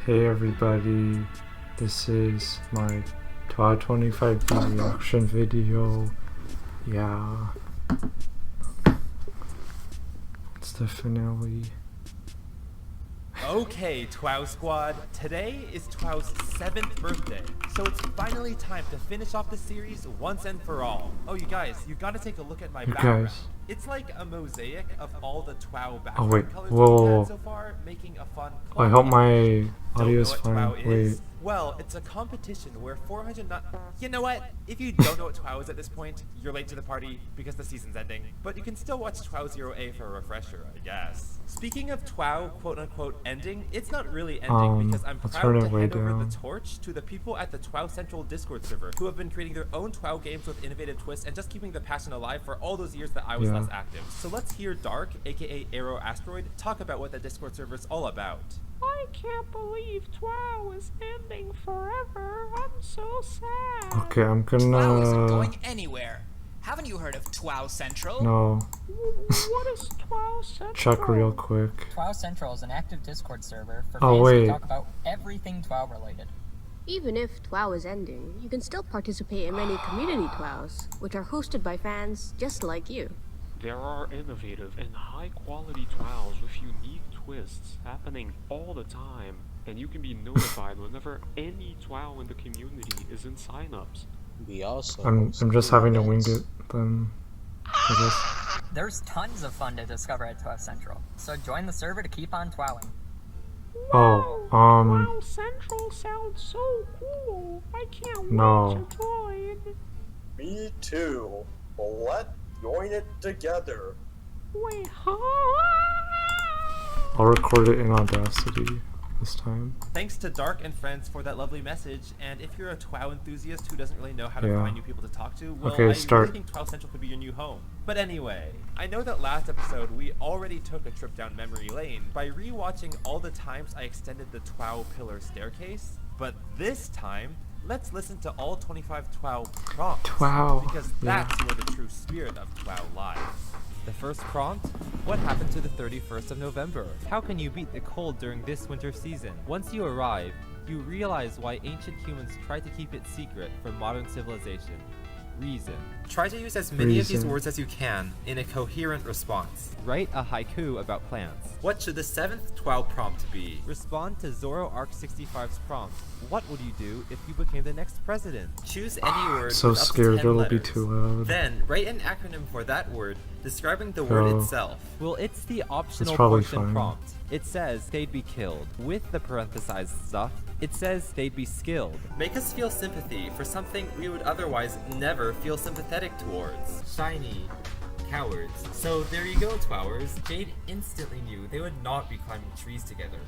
Hey everybody, this is my TWOW 25B reaction video. Yeah, it's the finale. Okay, TWOW Squad, today is TWOW's 7th birthday, so it's finally time to finish off the series once and for all. Oh, you guys, you've got to take a look at my background. It's like a mosaic of all the TWOW background colors we've had so far, making a fun I hope my audio is fine. Wait. Well, it's a competition where 400 You know what? If you don't know what TWOW is at this point, you're late to the party because the season's ending. But you can still watch TWOW 0A for a refresher, I guess. Speaking of TWOW quote-unquote ending, it's not really ending because I'm proud to hand over the torch to the people at the TWOW Central Discord server who have been creating their own TWOW games with innovative twists and just keeping the passion alive for all those years that I was less active. So let's hear Dark, aka Arrow Asteroid, talk about what the Discord server is all about. I can't believe TWOW is ending forever. I'm so sad. Okay, I'm gonna... TWOW isn't going anywhere. Haven't you heard of TWOW Central? No. What is TWOW Central? Check real quick. TWOW Central is an active Discord server for fans who talk about everything TWOW related. Even if TWOW is ending, you can still participate in many community TWOWs, which are hosted by fans just like you. There are innovative and high-quality TWOWs with unique twists happening all the time, and you can be notified whenever any TWOW in the community is in signups. We also I'm just having to wing it then, I guess. There's tons of fun to discover at TWOW Central, so join the server to keep on TWOWing. TWOW Central sounds so cool. I can't wait to join. Me too. But let's join it together. Wait, huh? I'll record it in Audacity this time. Thanks to Dark and friends for that lovely message, and if you're a TWOW enthusiast who doesn't really know how to find new people to talk to, well, I really think TWOW Central could be your new home. But anyway, I know that last episode we already took a trip down memory lane by rewatching all the times I extended the TWOW pillar staircase, but this time, let's listen to all 25 TWOW prompts, because that's where the true spirit of TWOW lies. The first prompt, what happened to the 31st of November? How can you beat the cold during this winter season? Once you arrive, you realize why ancient humans tried to keep it secret from modern civilization. Reason. Try to use as many of these words as you can in a coherent response. Write a haiku about plants. What should the 7th TWOW prompt be? Respond to ZoroArk65's prompt. What would you do if you became the next president? Choose any word so with up scared to 10 it'll letters. be too loud. Then, write an acronym for that word, describing the word itself. Well, it's the optional portion prompt. It says they'd be killed. With the parenthesized stuff, it says they'd be skilled. Make us feel sympathy for something we would otherwise never feel sympathetic towards. Shiny. Cowards. So there you go, TWOWers. Jade instantly knew they would not be climbing trees together.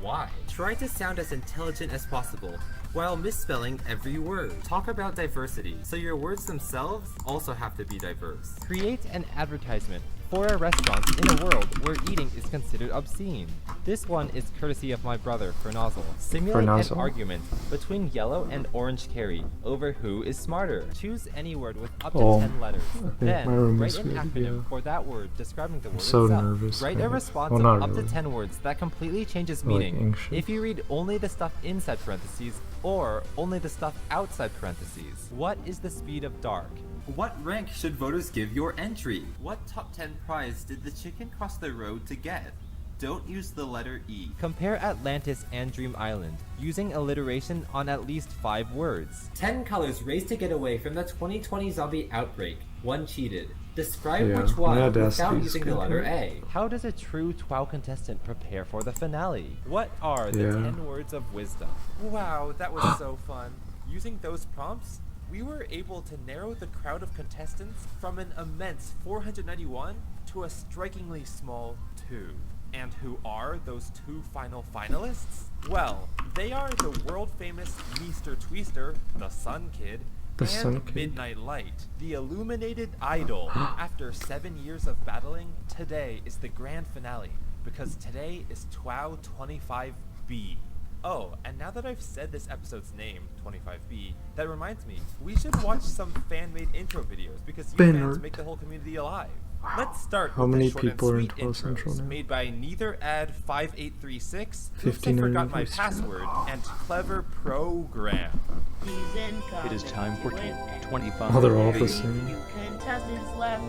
Why? Try to sound as intelligent as possible, while misspelling every word. Talk about diversity, so your words themselves also have to be diverse. Create an advertisement for a restaurant in a world where eating is considered obscene. This one is courtesy of my brother, Fernozzle. Simulate an argument between yellow and orange carry over who is smarter. Choose any word with up to 10 letters. Then, write an acronym for that word describing the word itself. Write a response of up to 10 words that completely changes meaning. If you read only the stuff inside parentheses or only the stuff outside parentheses. What is the speed of Dark? What rank should voters give your entry? What top 10 prize did the chicken cross the road to get? Don't use the letter E. Compare Atlantis and Dream Island, using alliteration on at least 5 words. 10 colors raced to get away from the 2020 zombie outbreak. One cheated. Describe which one without using the letter A. How does a true TWOW contestant prepare for the finale? What are the 10 words of wisdom? Wow, that was so fun. Using those prompts, we were able to narrow the crowd of contestants from an immense 491 to a strikingly small 2. And who are those 2 final finalists? Well, they are the world-famous Meester Tweester, the Sun Kid, and Midnight Light, the illuminated idol. After 7 years of battling, today is the grand finale, because today is TWOW 25B. Oh, and now that I've said this episode's name, 25B, that reminds me, we should watch some fan-made intro videos because you fans make the whole community alive. Let's start How with many the short and people are in sweet 12 Central intros now? made by Neither Ad 5836, Oops, I 59 Forgot My English. Password, and Clever Program. It is time for 25. Oh, they're all the same. Few contestants left.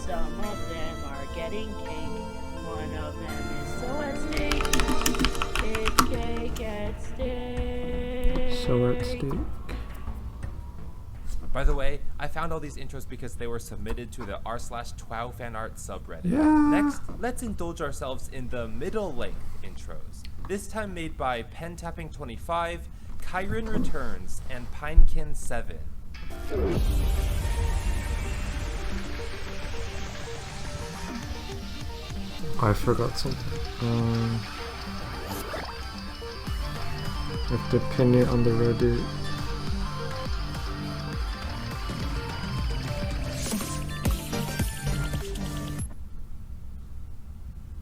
Some of them are getting cake. One of them is so at stake. It's cake at stake. So at stake. By the way, I found all these intros because they were submitted to the r/TWOW fanart subreddit. Yeah. Next, let's indulge ourselves in the middle-length intros. This time made by Pen Tapping 25, Kyron Returns, and Pinekin 7. I forgot something. I have to pin it on the Reddit.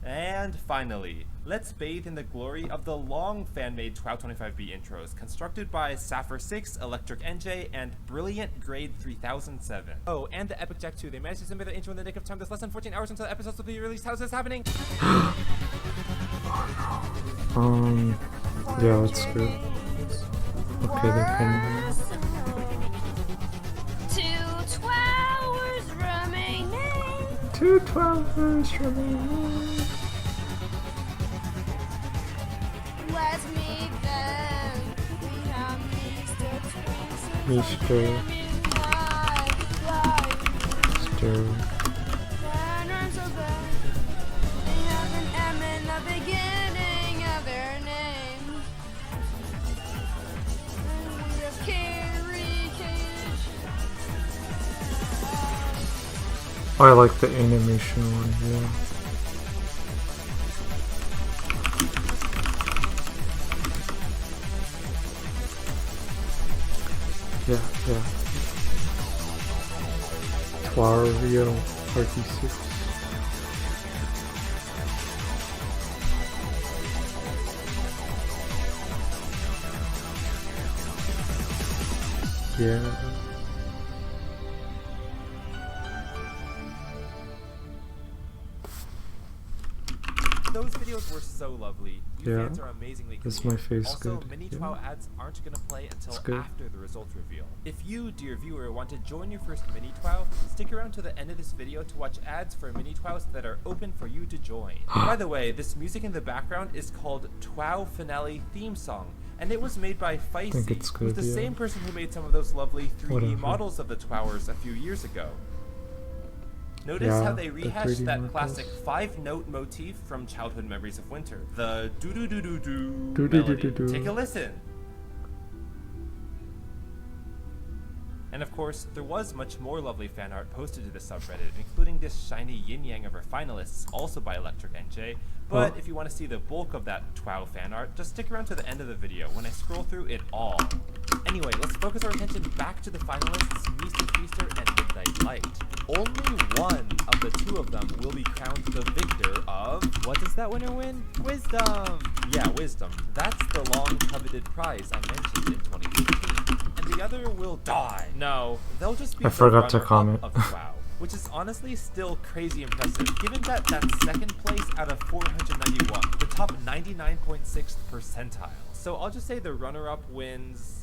And finally, let's bathe in the glory of the long fan-made TWOW 25B intros constructed by Sapphire6, Electric NJ, and Brilliant Grade 3007. Oh, and the Epic Jack 2. They managed to submit the intro in the nick of time. There's less than 14 hours until the episodes will be released. How's this happening? Yeah, that's good. Okay, they're pinning. 2 hours remaining. 2 12 hours remaining. Let's meet them. We have Meester Tweester. Meester Tweester. And rhymes so bad. They have an M in the beginning of their name. And we have Carrie Cage. Oh, I like the animation one, yeah. Yeah. Twario 36. Yeah. Those videos were so lovely. You Yeah. fans are amazingly Is creative. my face also, good? mini Yeah. TWOW ads aren't going to play It's until good. after the results reveal. If you, dear viewer, want to join your first mini TWOW, stick around to the end of this video to watch ads for mini TWOWs that are open for you to join. By the way, this music in the background is called TWOW Finale Theme Song, and it was made by Feisty, it's who's good, the yeah. same person who made some of those lovely 3D Whatever. models of the TWOWers a few years ago. Notice Yeah, how they the rehashed 3D that models. classic 5-note motif from Childhood Memories of Winter. The doo-doo-doo-doo-doo Doo-doo-doo-doo-doo. melody. Take a listen. And of course, there was much more lovely fan art posted to the subreddit, including this shiny yin-yang of our finalists, also by Electric NJ. But if you want to see the bulk of that TWOW fan art, just stick around to the end of the video when I scroll through it all. Anyway, let's focus our attention back to the finalists, Meester Tweester and Midnight Light. Only one of the two of them will be crowned the victor of... What does that winner win? Wisdom! Yeah, Wisdom. That's the long-coveted prize I mentioned in 2015. And the other will die. No, they'll just be I the forgot to runner-up comment. of TWOW, which is honestly still crazy impressive, given that that's second place out of 491, the top 99.6th percentile. So I'll just say the runner-up wins...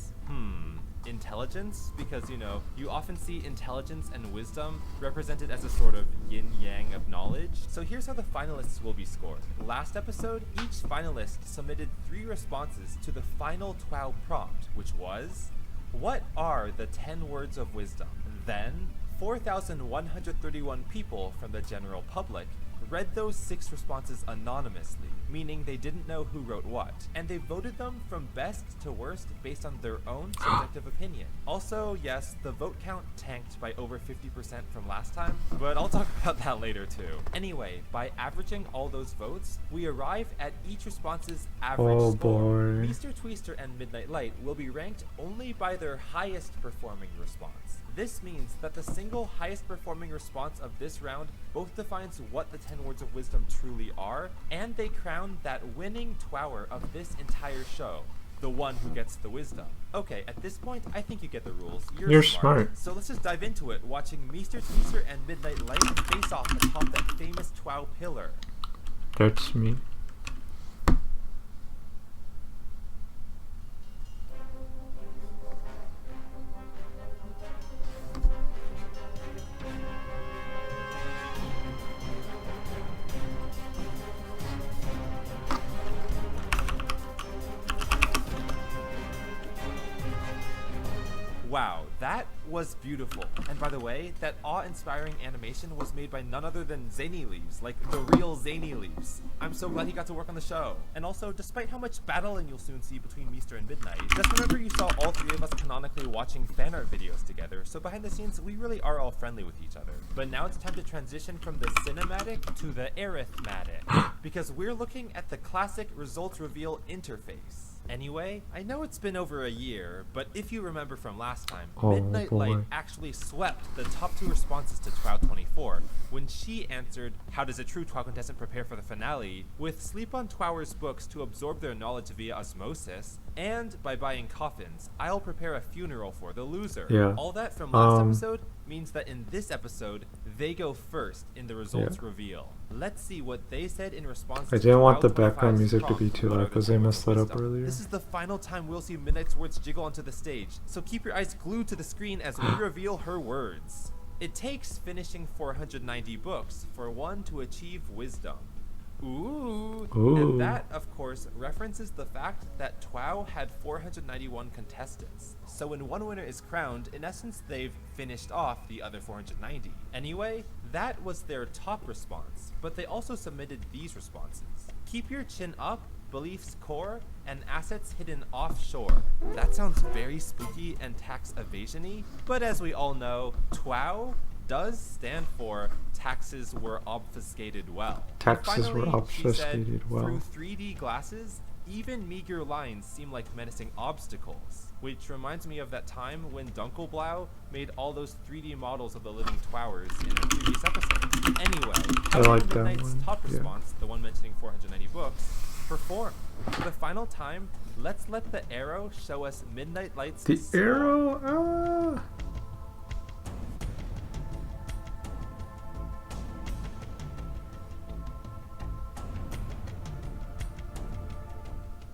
intelligence, because, you know, you often see intelligence and wisdom represented as a sort of yin-yang of knowledge. So here's how the finalists will be scored. Last episode, each finalist submitted 3 responses to the final TWOW prompt, which was, what are the 10 words of wisdom? Then, 4,131 people from the general public read those 6 responses anonymously, meaning they didn't know who wrote what, and they voted them from best to worst based on their own subjective opinion. Also, yes, the vote count tanked by over 50% from last time, but I'll talk about that later too. Anyway, by averaging all those votes, we arrive at each response's average score. Meester Tweester and Midnight Light will be ranked only by their highest performing response. This means that the single highest performing response of this round both defines what the 10 words of wisdom truly are, and they crown that winning TWOWer of this entire show. the one who gets the wisdom. Okay, at this point, I think you get the rules. You're smart. So let's just dive into it, watching Meester Tweester and Midnight Light face off atop that famous TWOW pillar. That's me. Wow, that was beautiful. And by the way, that awe-inspiring animation was made by none other than Zany Leaves, like the real Zany Leaves. I'm so glad he got to work on the show. And also, despite how much battling you'll soon see between Meester and Midnight, just remember you saw all three of us canonically watching fan art videos together, so behind the scenes, we really are all friendly with each other. But now it's time to transition from the cinematic to the arithmetic, because we're looking at the classic results reveal interface. Anyway, I know it's been over a year, but if you remember from last time, Midnight Light actually swept the top 2 responses to TWOW 24 when she answered, "How does a true TWOW contestant prepare for the finale?" with sleep on TWOWers books to absorb their knowledge via osmosis, and by buying coffins, I'll prepare a funeral for the loser. Yeah. All that from last episode means that in this episode, they go first in the results reveal. Let's see what they said in response to I didn't want the TWOW background 25's music to prompt. be too What loud are the because I 10 messed words that of up wisdom? earlier. This is the final time we'll see Midnight's words jiggle onto the stage, so keep your eyes glued to the screen as we reveal her words. It takes finishing 490 books for one to achieve wisdom. Ooh. And that, of course, references the fact that TWOW had 491 contestants. So when one winner is crowned, in essence, they've finished off the other 490. Anyway, that was their top response, but they also submitted these responses. Keep your chin up, beliefs core, and assets hidden offshore. That sounds very spooky and tax evasion-y, but as we all know, TWOW does stand for taxes were obfuscated well. Taxes were obfuscated she said, well. Through 3D glasses, even meager lines seem like menacing obstacles, which reminds me of that time when Dunkelblau made all those 3D models of the living TWOWers in a previous episode. Anyway, I how like did that Midnight's one. top Yeah. response, the one mentioning 490 books, perform? For the final time, let's let the arrow show us Midnight Light's The score. arrow?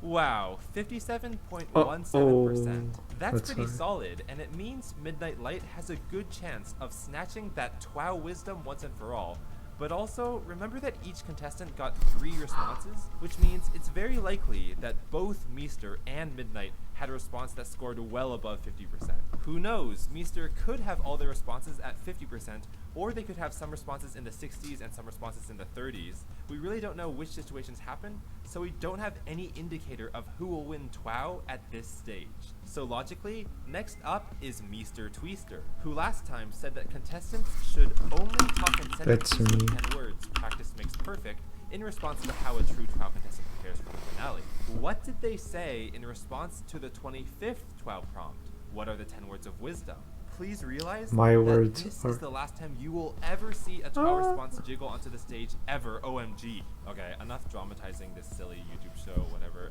Wow, 57.17%. That's pretty high. solid, and it means Midnight Light has a good chance of snatching that TWOW wisdom once and for all. But also, remember that each contestant got 3 responses, which means it's very likely that both Meester and Midnight had a response that scored well above 50%. Who knows, Meester could have all their responses at 50%, or they could have some responses in the 60s and some responses in the 30s. We really don't know which situations happen, so we don't have any indicator of who will win TWOW at this stage. So logically, next up is Meester Tweester, who last time said that contestants should only talk in sentences with 10 words, practice makes perfect, in response to how a true TWOW contestant prepares for the finale. What did they say in response to the 25th TWOW prompt? What are the 10 words of wisdom? Please realize that this is the last time you will ever see a TWOW response jiggle onto the stage ever. OMG. Okay, enough dramatizing this silly YouTube show, whatever.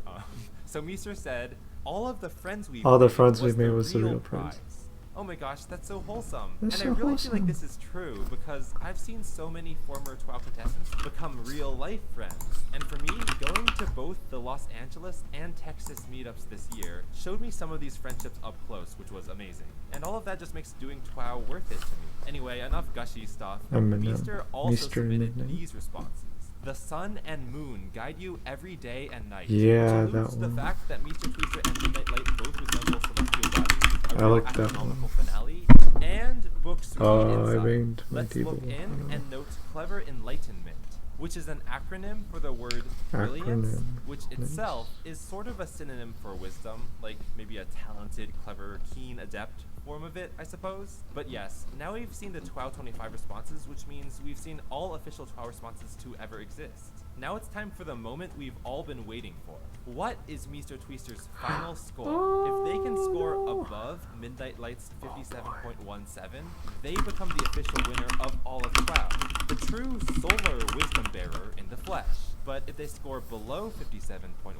So Meester said, all of the friends we made was the real prize. Oh my gosh, that's so wholesome. That's and so I really wholesome. feel like this is true because I've seen so many former TWOW contestants become real life friends. And for me, going to both the Los Angeles and Texas meetups this year showed me some of these friendships up close, which was amazing. And all of that just makes doing TWOW worth it to me. Anyway, enough gushy stuff. Meester also submitted these responses. The sun and moon guide you every day and night. Yeah, which alludes that to the one. fact that Meester Tweester and Midnight Light both resemble celestial bodies. I like that astronomical one. finale, and books read I inside. banged my Let's table. look in and note clever enlightenment, which is an acronym for the word brilliance, Acronym. which itself is sort of a synonym for wisdom, like maybe a talented, clever, keen, adept form of it, I suppose. But yes, now we've seen the TWOW 25 responses, which means we've seen all official TWOW responses to ever exist. Now it's time for the moment we've all been waiting for. What is Meester Tweester's final score? If they can score above Midnight Light's 57.17, they become the official winner of all of TWOW, the true solar wisdom bearer in the flesh. But if they score below 57.17%,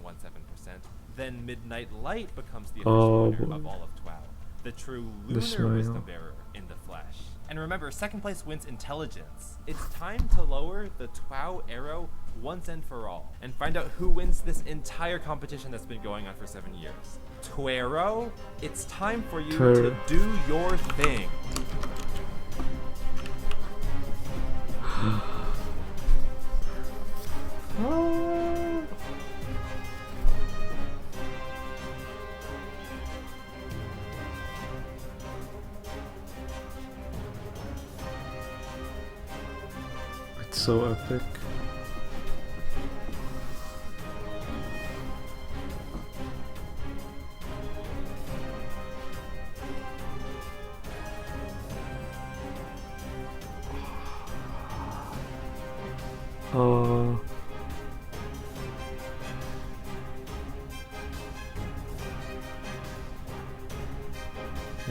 then Midnight Light becomes the official winner of all of TWOW, the true lunar wisdom bearer in the flesh. And remember, second place wins intelligence. It's time to lower the TWOW arrow once and for all, and find out who wins this entire competition that's been going on for 7 years. TWARO, it's time for you to do your thing. It's so epic.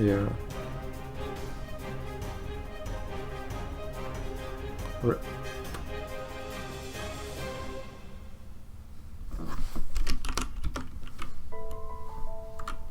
Yeah.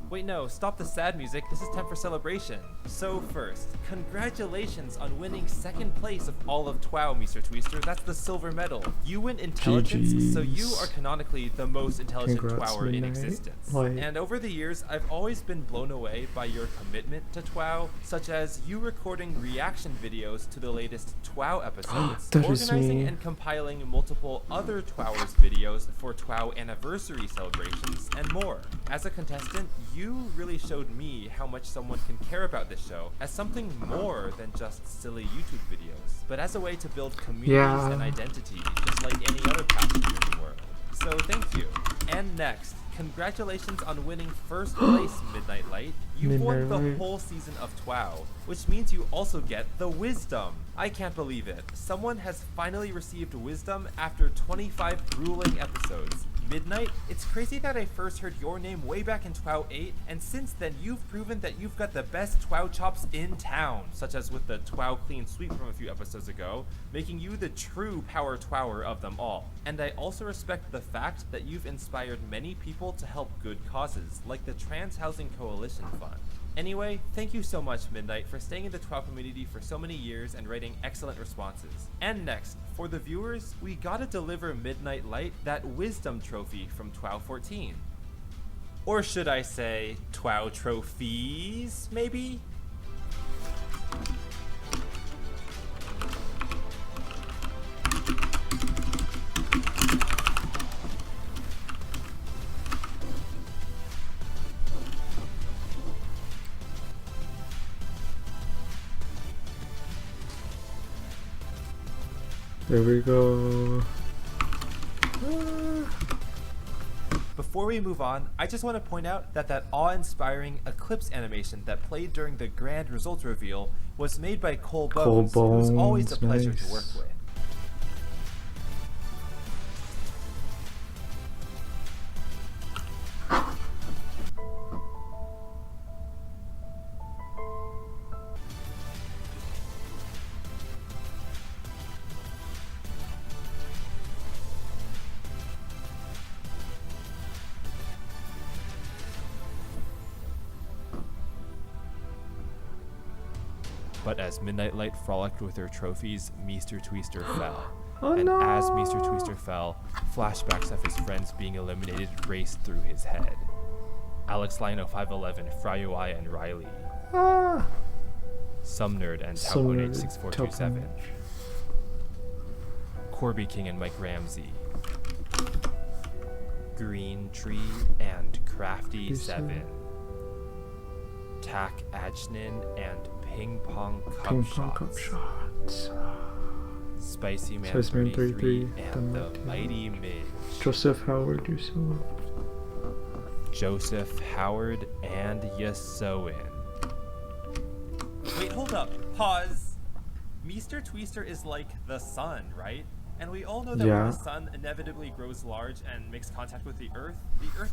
Wait, no, stop the sad music. This is time for celebration. So first, congratulations on winning second place of all of TWOW, Meester Tweester. That's the silver medal. You win intelligence, so you are canonically the most intelligent TWOWer in existence. And over the years, I've always been blown away by your commitment to TWOW, such as you recording reaction videos to the latest TWOW episodes, organizing and compiling multiple other TWOWers videos for TWOW anniversary celebrations, and more. As a contestant, you really showed me how much someone can care about this show as something more than just silly YouTube videos, but as a way to build communities and identity, just like any other passion in the world. So thank you. And next, congratulations on winning first place, Midnight Light. You've won the whole season of TWOW, which means you also get the wisdom. I can't believe it. Someone has finally received wisdom after 25 grueling episodes. Midnight, it's crazy that I first heard your name way back in TWOW 8, and since then you've proven that you've got the best TWOW chops in town, such as with the TWOW clean sweep from a few episodes ago, making you the true power TWOWer of them all. And I also respect the fact that you've inspired many people to help good causes, like the Trans Housing Coalition Fund. Anyway, thank you so much, Midnight, for staying in the TWOW community for so many years and writing excellent responses. And next, for the viewers, we gotta deliver Midnight Light that wisdom trophy from TWOW 14. Or should I say, TWOW trophies, maybe? There we go. Before we move on, I just want to point out that awe-inspiring eclipse animation that played during the grand results reveal was made by Cole Bones, who's always a pleasure to work with. But as Midnight Light frolicked with her trophies, Meester Tweester fell. As Meester Tweester fell, flashbacks of his friends being eliminated raced through his head. Alex Lino 511, Frayoi and Riley. Sumnerd and Tauponage 6427. Corby King and Mike Ramsey. Green Tree and Crafty 7. Tak Ajnin and Ping Pong Cup Shots. Spicy Man 33 and the Mighty Midge. Joseph Howard, you're so loved. Joseph Howard and Yasoin. Wait, hold up. Pause. Meester Tweester is like the sun, right? And we all know that when the sun inevitably grows large and makes contact with the Earth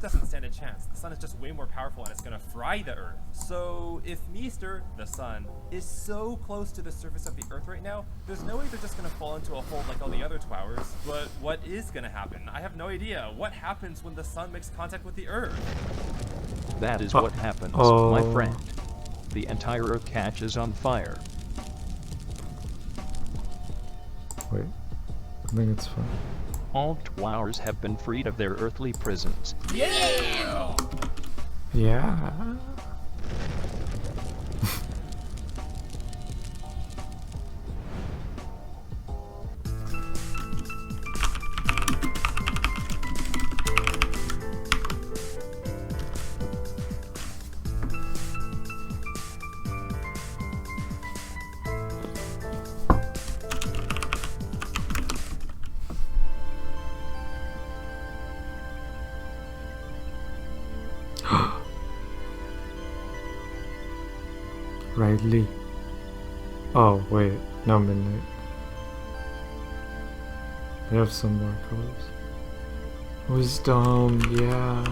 doesn't stand a chance. The sun is just way more powerful and it's gonna fry the Earth. So if Meester, the sun, is so close to the surface of the Earth right now, there's no way they're just gonna fall into a hole like all the other TWOWers. But what is gonna happen? I have no idea. What happens when the sun makes contact with the Earth? That is what happens, my friend. The entire Earth catches on fire. Wait, I think it's fine. All TWOWers have been freed of their earthly prisons. Yeah! Yeah. Riley. Oh wait, no, midnight. They have some more colors. Wisdom, yeah.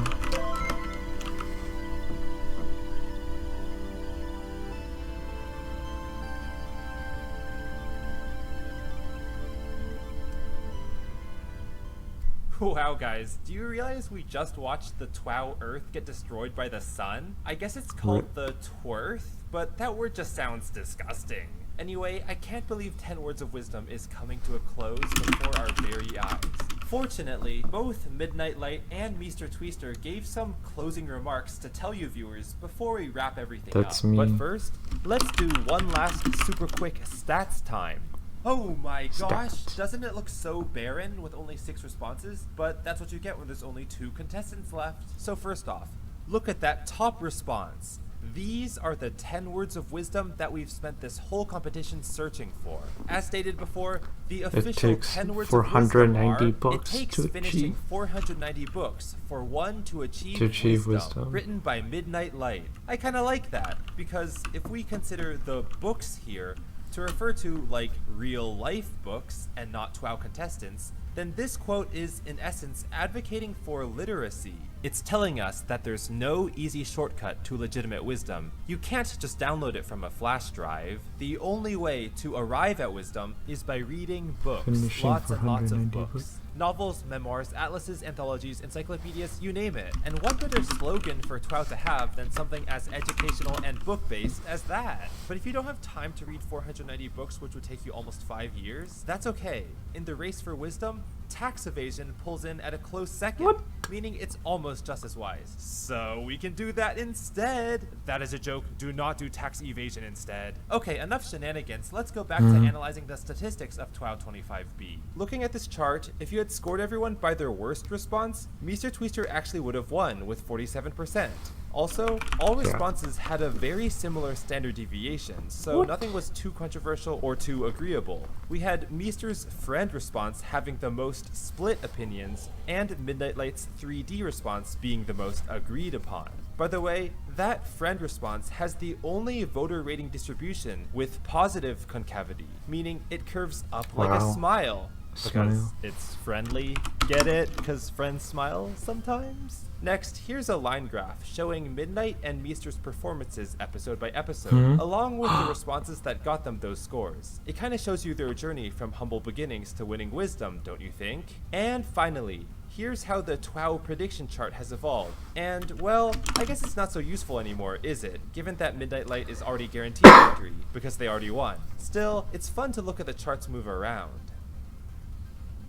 Wow, guys, do you realize we just watched the TWOW Earth get destroyed by the sun? I guess it's called the Twerth, but that word just sounds disgusting. Anyway, I can't believe 10 Words of Wisdom is coming to a close before our very eyes. Fortunately, both Midnight Light and Meester Tweester gave some closing remarks to tell you viewers before we wrap everything up. Me. But first, let's do one last super quick stats time. Oh my gosh, doesn't it look so barren with only 6 responses? But that's what you get when there's only 2 contestants left. So first off, look at that top response. These are the 10 words of wisdom that we've spent this whole competition searching for. As stated before, the official 10 words of wisdom are, it takes finishing 490 books for one to achieve wisdom, written by Midnight Light. I kinda like that, because if we consider the books here to refer to like real life books and not TWOW contestants, then this quote is in essence advocating for literacy. It's telling us that there's no easy shortcut to legitimate wisdom. You can't just download it from a flash drive. The only way to arrive at wisdom is by reading books, lots and lots of books. Novels, memoirs, atlases, anthologies, encyclopedias, you name it. And what better slogan for TWOW to have than something as educational and book-based as that? But if you don't have time to read 490 books, which would take you almost 5 years, that's okay. In the race for wisdom, tax evasion pulls in at a close second, meaning it's almost just as wise. So we can do that instead. That is a joke. Do not do tax evasion instead. Okay, enough shenanigans. Let's go back to analyzing the statistics of TWOW 25B. Looking at this chart, if you had scored everyone by their worst response, Meester Tweester actually would have won with 47%. Also, all responses had a very similar standard deviation, so nothing was too controversial or too agreeable. We had Meester's friend response having the most split opinions, and Midnight Light's 3D response being the most agreed upon. By the way, that friend response has the only voter rating distribution with positive concavity, meaning it curves up like a smile. Because it's friendly. Get it? Because friends smile sometimes? Next, here's a line graph showing Midnight and Meester's performances episode by episode, along with the responses that got them those scores. It kind of shows you their journey from humble beginnings to winning wisdom, don't you think? And finally, here's how the TWOW prediction chart has evolved. And, well, I guess it's not so useful anymore, is it? Given that Midnight Light is already guaranteed victory, because they already won. Still, it's fun to look at the charts move around.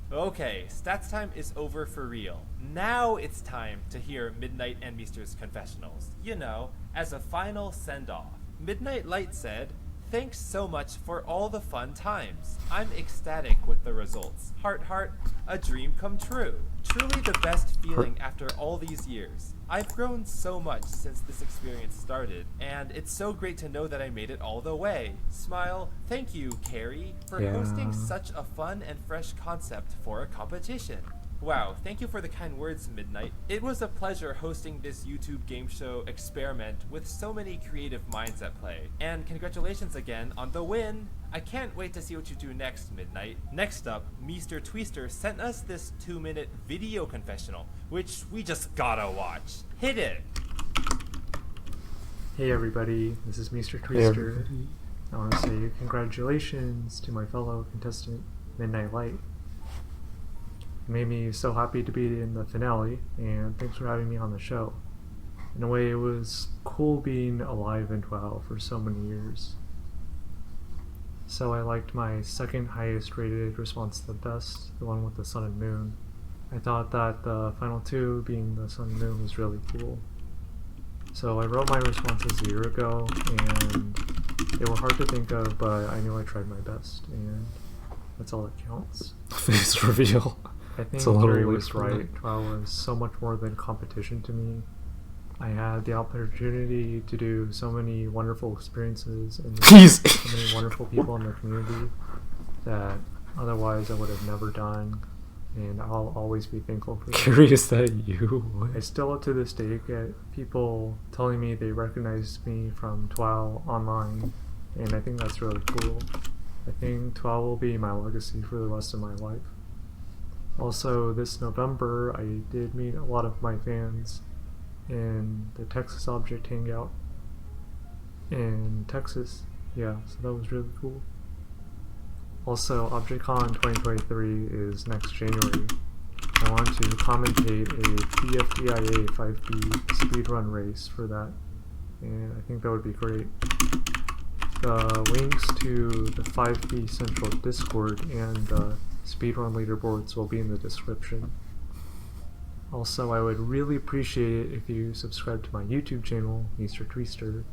Okay, stats time is over for real. Now it's time to hear Midnight and Meester's confessionals. You know, as a final send-off. Midnight Light said, "Thanks so much for all the fun times. I'm ecstatic with the results. Heart, heart, a dream come true. Truly the best feeling after all these years. I've grown so much since this experience started, and it's so great to know that I made it all the way. Smile. Thank you, Carrie, for hosting such a fun and fresh concept for a competition. Wow, thank you for the kind words, Midnight. It was a pleasure hosting this YouTube game show experiment with so many creative minds at play. And congratulations again on the win! I can't wait to see what you do next, Midnight. Next up, Meester Tweester sent us this 2-minute video confessional, which we just gotta watch. Hit it! Hey everybody, this is Meester Tweester. I want to say congratulations to my fellow contestant, Midnight Light. It made me so happy to be in the finale, and thanks for having me on the show. In a way, it was cool being alive in TWOW for so many years. So I liked my second highest rated response the best, the one with the sun and moon. I thought that the final two, being the sun and moon, was really cool. So I wrote my responses a year ago, and they were hard to think of, but I knew I tried my best, and that's all that counts. Face reveal. I think Jerry was right. TWOW was so much more than competition to me. I had the opportunity to do so many wonderful experiences and meet so many wonderful people in the community that otherwise I would have never done, and I'll always be thankful for that. Curious that you. I still to this day get people telling me they recognize me from TWOW online, and I think that's really cool. I think TWOW will be my legacy for the rest of my life. Also, this November, I did meet a lot of my fans in the Texas Object Hangout in Texas. Yeah, so that was really cool. Also, ObjectCon 2023 is next January. I want to commentate a TFDIA 5B speedrun race for that, and I think that would be great. The links to the 5B Central Discord and the speedrun leaderboards will be in the description. Also, I would really appreciate it if you subscribe to my YouTube channel, Meester Tweester.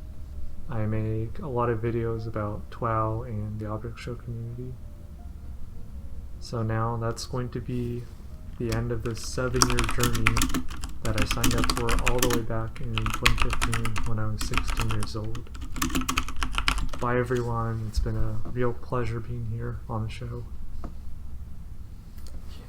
I make a lot of videos about TWOW and the Object Show community. So now that's going to be the end of this 7-year journey that I signed up for all the way back in 2015 when I was 16 years old. Bye everyone, it's been a real pleasure being here on the show.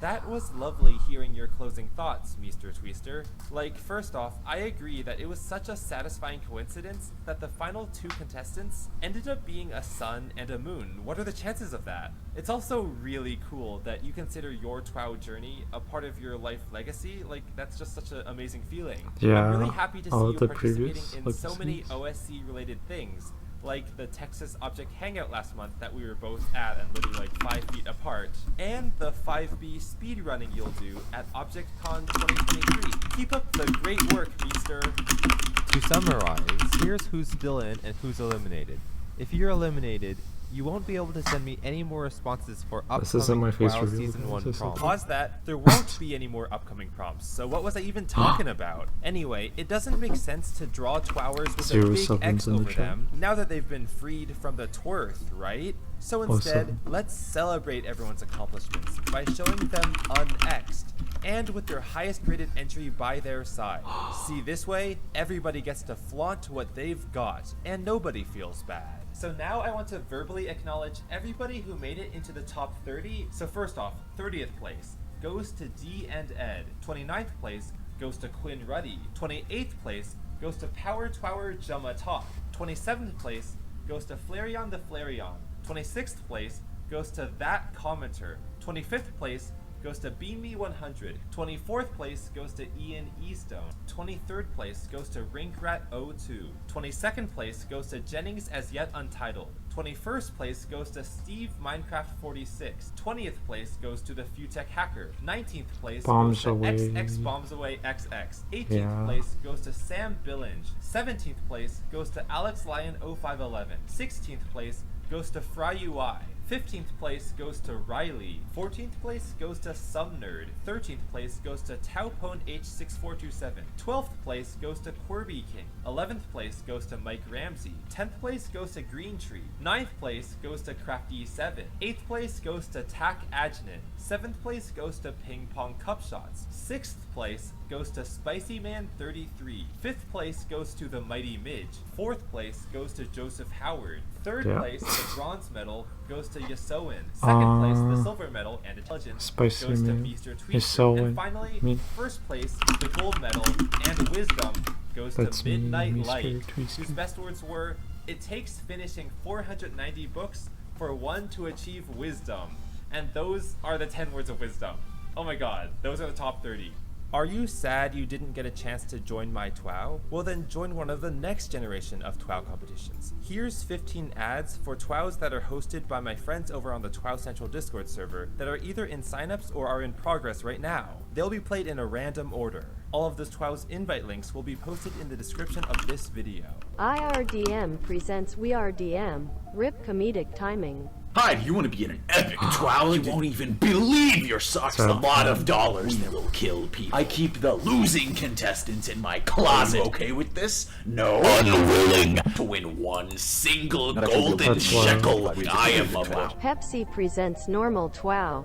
That was lovely hearing your closing thoughts, Meester Tweester. Like, first off, I agree that it was such a satisfying coincidence that the final two contestants ended up being a sun and a moon. What are the chances of that? It's also really cool that you consider your TWOW journey a part of your life legacy. Like, that's just such an amazing feeling. Yeah, I'm really happy to see all you the participating in previous so many OSC related things, like the Texas Object Hangout last month that we were both at and literally like 5 feet apart, and the 5B speedrunning you'll do at ObjectCon 2023. Keep up the great work, Meester! To summarize, here's who's still in and who's eliminated. If you're eliminated, you won't be able to send me any more responses for upcoming TWOW Season 1 prompts. Pause that. There won't be any more upcoming prompts, so what was I even talking about? Anyway, it doesn't make sense to draw TWOWers with a big X over them now that they've been freed from the twerth, right? So instead, let's celebrate everyone's accomplishments by showing them unX'd, and with their highest rated entry by their side. See, this way, everybody gets to flaunt what they've got, and nobody feels bad. So now I want to verbally acknowledge everybody who made it into the top 30. So first off, 30th place goes to D and Ed. 29th place goes to Quinn Ruddy. 28th place goes to Power Twower Jumma Talk. 27th place goes to Flareon the Flareon. 26th place goes to That Commenter. 25th place goes to Beam Me 100. 24th place goes to Ian Eastone. 23rd place goes to Rinkrat02. 22nd place goes to Jennings As Yet Untitled. 21st place goes to Steve Minecraft 46. 20th place goes to the Futech Hacker. 19th place goes to XX Bombs Away XX. 18th place goes to Sam Billinge. 17th place goes to Alex Lion 0511. 16th place goes to Fry UI. 15th place goes to Riley. 14th place goes to Some Nerd. 13th place goes to Taupone H6427. 12th place goes to Quirby King. 11th place goes to Mike Ramsey. 10th place goes to Green Tree. 9th place goes to Crafty7. 8th place goes to Tack Ajnan. 7th place goes to Ping Pong Cup Shots. 6th place goes to Spicy Man 33. 5th place goes to the Mighty Midge. 4th place goes to Joseph Howard. 3rd place, the bronze medal goes to Yasoin. 2nd place, the silver medal and intelligence goes to Meester Tweester. And finally, 1st place, the gold medal and wisdom goes to Midnight Light, whose best words were, "It takes finishing 490 books for one to achieve wisdom." And those are the 10 words of wisdom. Oh my god, those are the top 30. Are you sad you didn't get a chance to join my TWOW? Well then join one of the next generation of TWOW competitions. Here's 15 ads for TWOWs that are hosted by my friends over on the TWOW Central Discord server that are either in signups or are in progress right now. They'll be played in a random order. All of those TWOW's invite links will be posted in the description of this video. IRDM presents We Are DM. RIP comedic timing. Hi, do you want to be in an epic TWOW? You won't even believe your sucks a lot of dollars that will kill people. I keep the losing contestants in my closet. Okay with this? No. Unwilling to win one single golden shekel. I am TWOW. Pepsi presents Normal TWOW.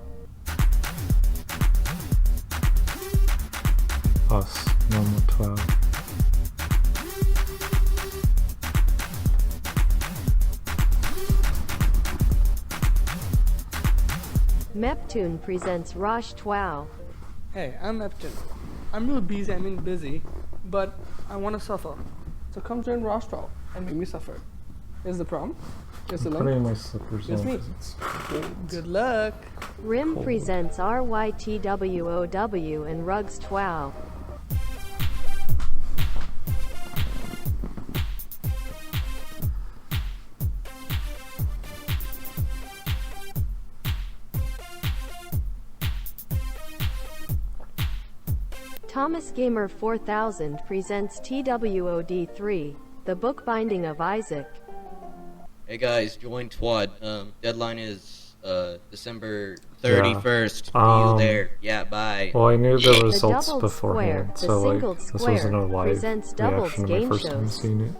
Us, Normal TWOW. Meptune presents Rosh TWOW. Hey, I'm Meptune. I'm real busy, busy, but I want to suffer. So come join Rosh TWOW and make me suffer. Here's the prom. Here's the link. Putting my slippers Here's on me. Good luck. Rim presents RYTWOW and Rugs TWOW. Thomas Gamer 4000 presents TWOD3, the bookbinding of Isaac. Hey guys, join TWOD. Deadline is December 31st. See you there. Yeah, bye. Well, I knew the results doubled beforehand, square, so the like this square wasn't a live presents doubles reaction to my game first time shows. seeing it.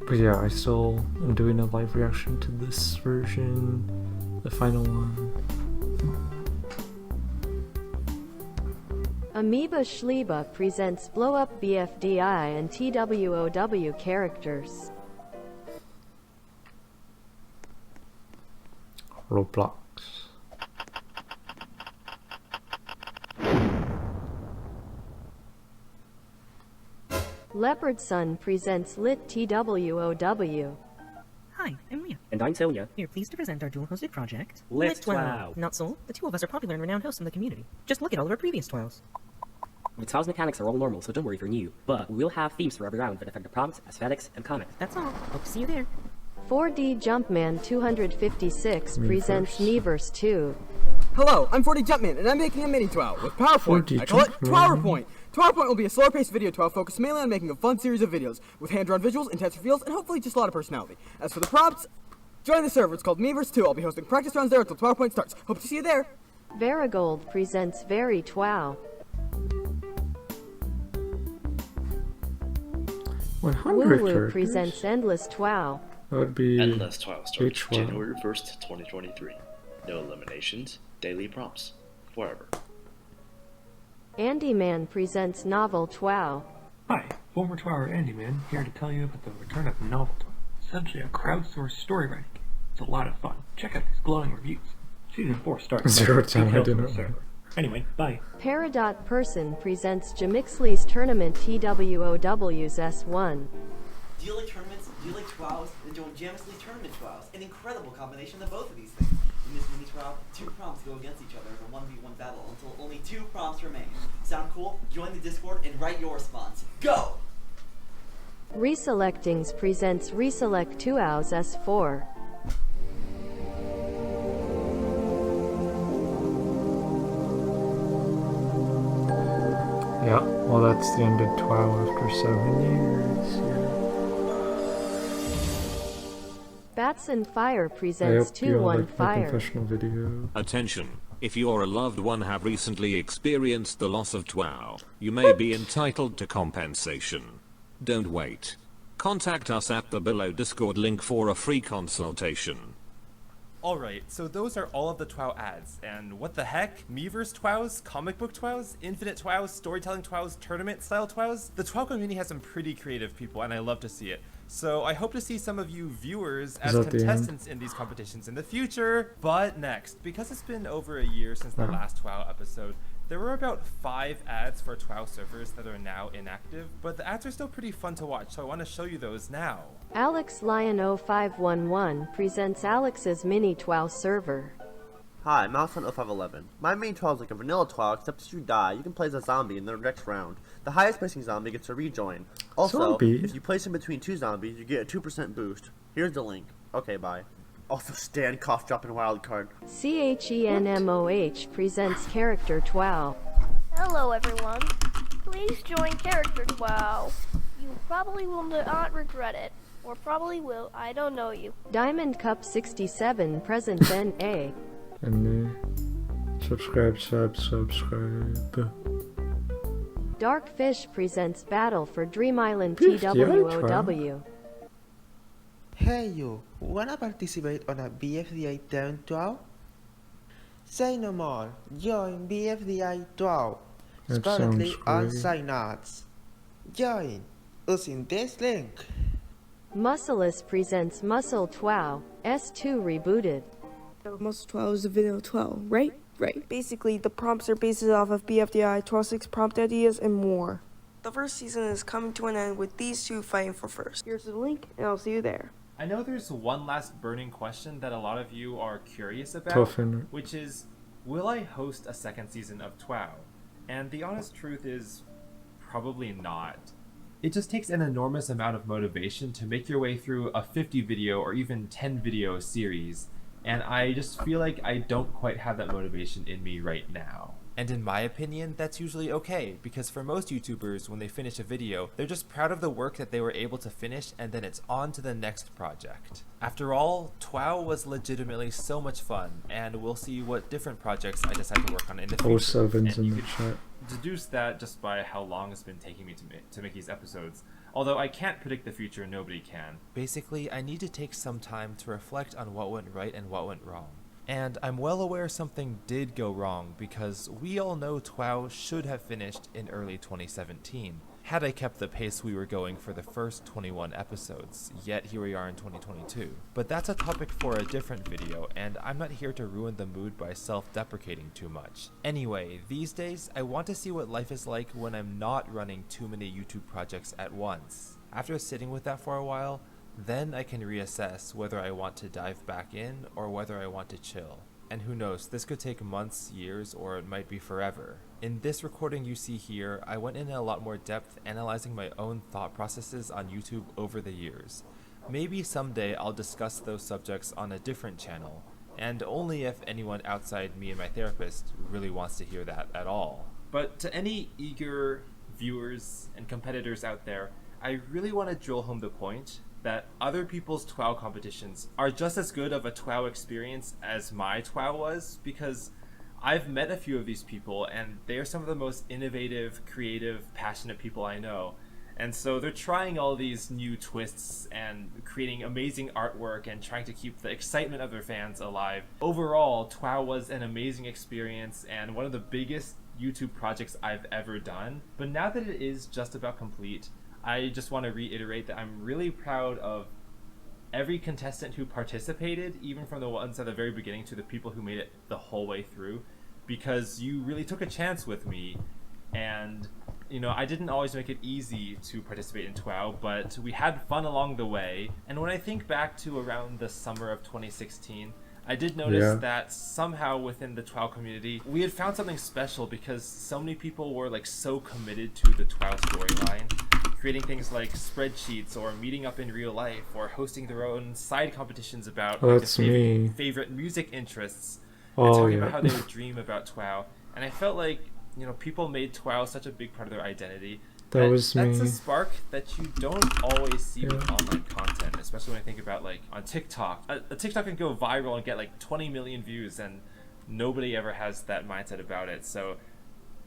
But yeah, I still am doing a live reaction to this version, the final one. Amoeba Schlieba presents Blow Up BFDI and TWOW characters. Roblox. Leopard Sun presents Lit TWOW. Hi, I'm Mia. And I'm Sonia. We are pleased to present our dual-hosted project, Lit TWOW. Not so, the two of us are popular and renowned hosts in the community. Just look at all of our previous TWOWs. The TWOW's mechanics are all normal, so don't worry if you're new. But we'll have themes for every round that affect the prompts, aesthetics, and comments. That's all. Hope to see you there. 4D Jumpman 256 presents Miiverse 2. Hello, I'm 4D Jumpman, and I'm making a mini TWOW with PowerPoint. I call it TWOWerPoint. TWOWerPoint will be a slower-paced video TWOW focused mainly on making a fun series of videos with hand-drawn visuals, intense reveals, and hopefully just a lot of personality. As for the prompts, join the server. It's called Miiverse 2. I'll be hosting practice rounds there until TWOWerPoint starts. Hope to see you there. Varigold presents Very TWOW. 100 Woo presents Endless TWOW. That would be Endless TWOW starts H1. January 1st, 2023. No eliminations, daily prompts, forever. Andy Man presents Novel TWOW. Hi, former TWOWer Andy Man, here to tell you about the return of Novel TWOW. Essentially a crowdsourced story writing game. It's a lot of fun. Check out these glowing reviews. Season 4 starts. 0 time I didn't know. Anyway, bye. Peridot Person presents Jamixley's Tournament TWOW's S1. Do you like tournaments? Do you like TWOWs? Then join Jamixley's Tournament TWOWs. An incredible combination of both of these things. In this mini TWOW, 2 prompts go against each other in a 1v1 battle until only 2 prompts remain. Sound cool? Join the Discord and write your response. Go! Reselectings presents Reselect 2Hours S4. Yeah, well that's the end of TWOW after 7 years. Bats and Fire I presents hope you all 2-1 liked my Fire. confessional video. Attention. If you or a loved one have recently experienced the loss of TWOW, you may be entitled to compensation. Don't wait. Contact us at the below Discord link for a free consultation. Alright, so those are all of the TWOW ads, and what the heck? Miiverse TWOWs, comic book TWOWs, infinite TWOWs, storytelling TWOWs, tournament style TWOWs? The TWOW community has some pretty creative people, and I love to see it. So I hope to see some of you viewers as contestants in these competitions in the future. But next, because it's been over a year since the last TWOW episode, there were about 5 ads for TWOW servers that are now inactive, but the ads are still pretty fun to watch, so I want to show you those now. Alex Lion 0511 presents Alex's mini TWOW server. Hi, Mouse on 0511. My main TWOW is like a vanilla TWOW, except if you die, you can play as a zombie in the next round. The highest placing zombie gets a rejoin. Also, if you place in between 2 zombies, you get a 2% boost. Here's the link. Okay, bye. Also, Stan Cough Dropping Wildcard. CHENMOH presents Character TWOW. Hello, everyone. Please join Character TWOW. You probably will not regret it. Or probably will. I don't know you. Diamond Cup 67 presents NA. And subscribe. Dark Fish presents Battle for Dream Island TWOW. Hey you, wanna participate on a BFDI Town 12? Say no more, join BFDI 12. It's currently on sign-ups. Join using this link. Muscleus presents Muscle TWOW, S2 rebooted. Muscle 12 is a video 12, right? Right. Basically, the prompts are based off of BFDI 12.6 prompt ideas and more. The first season is coming to an end with these two fighting for first. Here's the link, and I'll see you there. I know there's one last burning question that a lot of you are curious about, which is, will I host a second season of TWOW? And the honest truth is, probably not. It just takes an enormous amount of motivation to make your way through a 50 video or even 10 video series, and I just feel like I don't quite have that motivation in me right now. And in my opinion, that's usually okay, because for most YouTubers, when they finish a video, they're just proud of the work that they were able to finish, and then it's on to the next project. After all, TWOW was legitimately so much fun, and we'll see what different projects I decide to work on in the future. 07's in the chat. Deduce that just by how long it's been taking me to make these episodes. Although I can't predict the future, nobody can. Basically, I need to take some time to reflect on what went right and what went wrong. And I'm well aware something did go wrong, because we all know TWOW should have finished in early 2017, had I kept the pace we were going for the first 21 episodes, yet here we are in 2022. But that's a topic for a different video, and I'm not here to ruin the mood by self-deprecating too much. Anyway, these days, I want to see what life is like when I'm not running too many YouTube projects at once. After sitting with that for a while, then I can reassess whether I want to dive back in or whether I want to chill. And who knows, this could take months, years, or it might be forever. In this recording you see here, I went in a lot more depth analyzing my own thought processes on YouTube over the years. Maybe someday I'll discuss those subjects on a different channel, and only if anyone outside me and my therapist really wants to hear that at all. But to any eager viewers and competitors out there, I really want to drill home the point that other people's TWOW competitions are just as good of a TWOW experience as my TWOW was, because I've met a few of these people and they are some of the most innovative, creative, passionate people I know. And so they're trying all these new twists and creating amazing artwork and trying to keep the excitement of their fans alive. Overall, TWOW was an amazing experience and one of the biggest YouTube projects I've ever done. But now that it is just about complete, I just want to reiterate that I'm really proud of every contestant who participated, even from the ones at the very beginning to the people who made it the whole way through, because you really took a chance with me. And you know, I didn't always make it easy to participate in TWOW, but we had fun along the way. And when I think back to around the summer of 2016, I did notice that somehow within the TWOW community, we had found something special, because so many people were like so committed to the TWOW storyline, creating things like spreadsheets or meeting up in real life or hosting their own side competitions about favorite music interests and talking about how they would dream about TWOW. And I felt like, you know, people made TWOW such a big part of their identity. That's a spark that you don't always see with online content, especially when I think about like on TikTok. A TikTok can go viral and get like 20 million views, and nobody ever has that mindset about it. So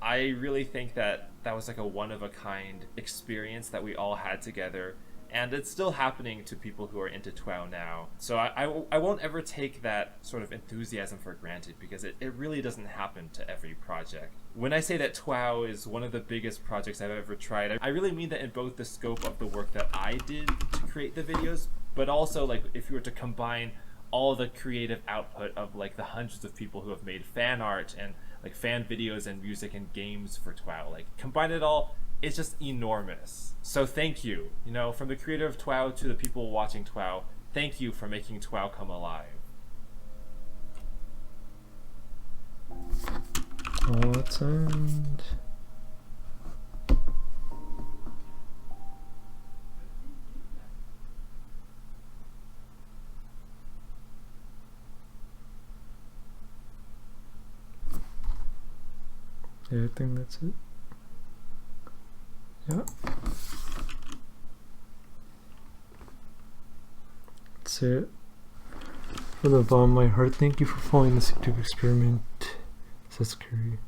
I really think that that was like a one-of-a-kind experience that we all had together, And it's still happening to people who are into TWOW now. So I won't ever take that sort of enthusiasm for granted, because it really doesn't happen to every project. When I say that TWOW is one of the biggest projects I've ever tried, I really mean that in both the scope of the work that I did to create the videos, but also like if you were to combine all the creative output of like the hundreds of people who have made fan art and like fan videos and music and games for TWOW, like combine it all, it's just enormous. So thank you, you know, from the creator of TWOW to the people watching TWOW, thank you for making TWOW come alive. Let's end. Yeah, I think that's it. Yeah. That's it. From the bottom of my heart, thank you for following this YouTube experiment. Says Curry.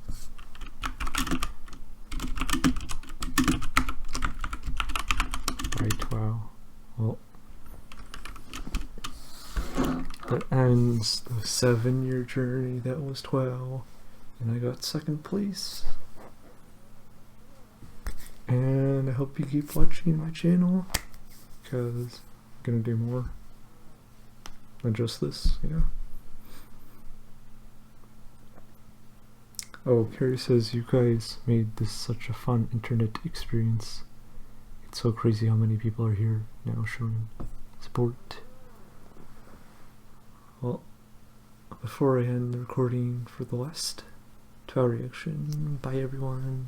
Right, wow. Well, that ends the 7-year journey that was TWOW, and I got 2nd place. And I hope you keep watching my channel, because I'm gonna do more than just this, you know. Oh, Carrie says, you guys made this such a fun internet experience. It's so crazy how many people are here now showing support. Well, before I end the recording for the last TWOW reaction, bye everyone.